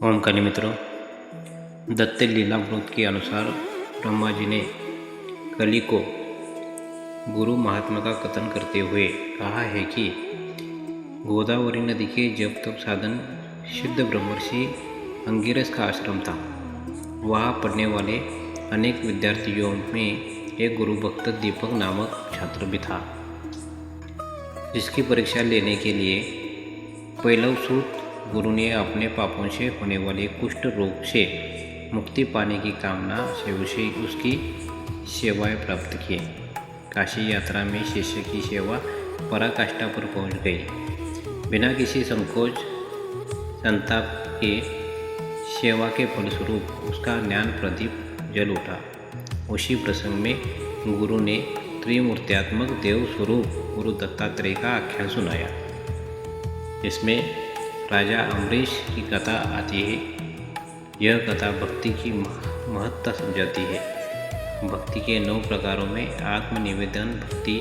ओम कनि मित्रों, दत्त लीलामृत के अनुसार ब्रह्मा जी ने कलि को गुरु महात्मा का कथन करते हुए कहा है कि गोदावरी नदी के जब तप साधन सिद्ध ब्रह्मर्षि अंगिरस का आश्रम था। वहाँ पढ़ने वाले अनेक विद्यार्थियों में एक गुरु भक्त दीपक नामक छात्र भी था, जिसकी परीक्षा लेने के लिए पैलवसूत गुरु ने अपने पापों से होने वाले कुष्ठ रोग से मुक्ति पाने की कामना से उसे उसकी सेवाएं प्राप्त किए। काशी यात्रा में शिष्य की सेवा पराकाष्ठा पर पहुंच गई। बिना किसी संकोच संताप के सेवा के फलस्वरूप उसका ज्ञान प्रदीप जल उठा। उसी प्रसंग में गुरु ने त्रिमूर्त्यात्मक देव स्वरूप गुरु दत्तात्रेय का आख्यान सुनाया। इसमें राजा अम्बरीश की कथा आती है। यह कथा भक्ति की महत्ता समझाती है। भक्ति के 9 प्रकारों में आत्मनिवेदन भक्ति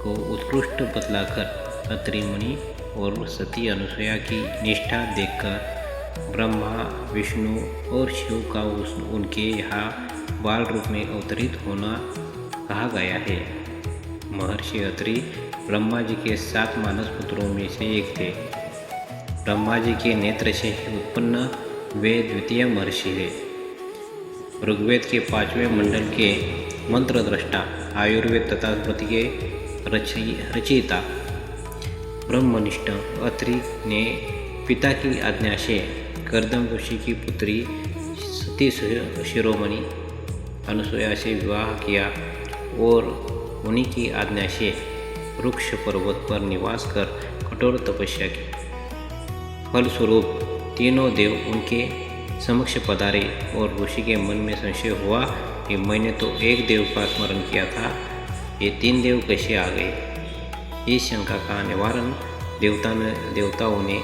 को उत्कृष्ट बतलाकर अत्रि मुनि और सती अनुसुईया की निष्ठा देखकर ब्रह्मा, विष्णु और शिव का उनके यहाँ बाल रूप में अवतरित होना कहा गया है। महर्षि अत्रि ब्रह्मा जी के 7 मानस पुत्रों में से एक थे। ब्रह्मा जी के नेत्र से उत्पन्न वे द्वितीय महर्षि है। ऋग्वेद के 5वें मंडल के मंत्र दृष्टा, आयुर्वेद तथा स्मृति के रचयिता ब्रह्मनिष्ठ अत्रि ने पिता की आज्ञा से कर्दम ऋषि की पुत्री सती शिरोमणि अनुसुईया से विवाह किया और उन्हीं की आज्ञा से वृक्ष पर्वत पर निवास कर कठोर तपस्या की। फलस्वरूप तीनों देव उनके समक्ष पधारे और ऋषि के मन में संशय हुआ कि मैंने तो एक देव का स्मरण किया था, ये 3 देव कैसे आ गए। इस शंका का निवारण देवताओं ने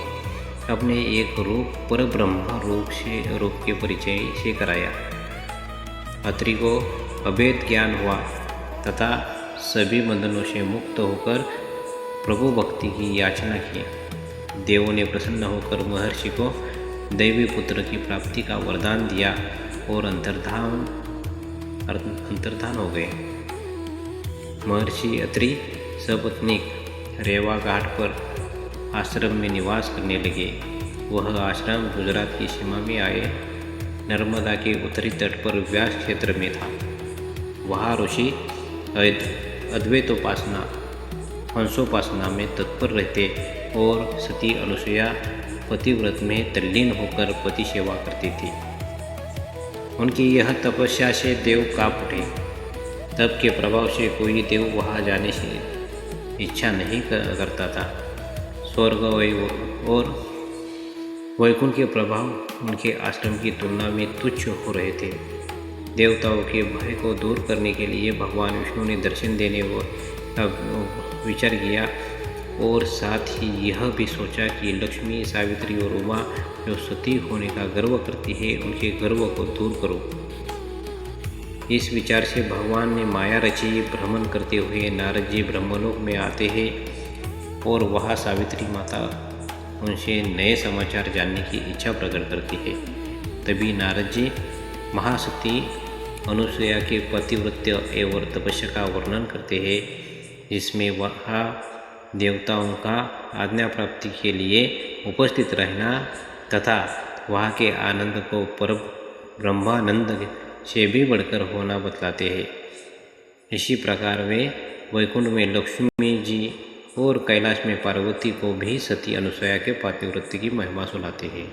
अपने एक रूप परब्रह्म रूप के परिचय से कराया। अत्रि को अभेद ज्ञान हुआ तथा सभी बंधनों से मुक्त होकर प्रभु भक्ति की याचना की। देवों ने प्रसन्न होकर महर्षि को दैवी पुत्र की प्राप्ति का वरदान दिया और अंतर्धान हो गए। महर्षि अत्रि सपत्नीक रेवा घाट पर आश्रम में निवास करने लगे। वह आश्रम गुजरात की सीमा में आए नर्मदा के उत्तरी तट पर व्यास क्षेत्र में था। वहाँ ऋषि अद्वैतोपासना हंसोपासना में तत्पर रहते और सती अनुसुईया पतिव्रत में तल्लीन होकर पति सेवा करती थी। उनकी यह तपस्या से देव कांप उठे। तप के प्रभाव से कोई देव वहाँ जाने की इच्छा नहीं करता था। स्वर्ग और वैकुंठ के प्रभाव उनके आश्रम की तुलना में तुच्छ हो रहे थे। देवताओं के भय को दूर करने के लिए भगवान विष्णु ने दर्शन देने का विचार किया और साथ ही यह भी सोचा कि लक्ष्मी, सावित्री और उमा जो सती होने का गर्व करती है, उनके गर्व को दूर करो। इस विचार से भगवान ने माया रची भ्रमण करते हुए नारद जी ब्रह्मलोक में आते हैं और वहाँ सावित्री माता उनसे नए समाचार जानने की इच्छा प्रकट करती है। तभी नारद जी महासती अनुसुईया के पतिव्रत्य एवं तपस्या का वर्णन करते हैं, जिसमें वहाँ देवताओं का आज्ञा प्राप्ति के लिए उपस्थित रहना तथा वहाँ के आनंद को पर ब्रह्मानंद से भी बढ़कर होना बतलाते हैं। इसी प्रकार वे वैकुंठ में लक्ष्मी जी और कैलाश में पार्वती को भी सती अनुसुईया के पतिव्रत्य की महिमा सुनाते हैं।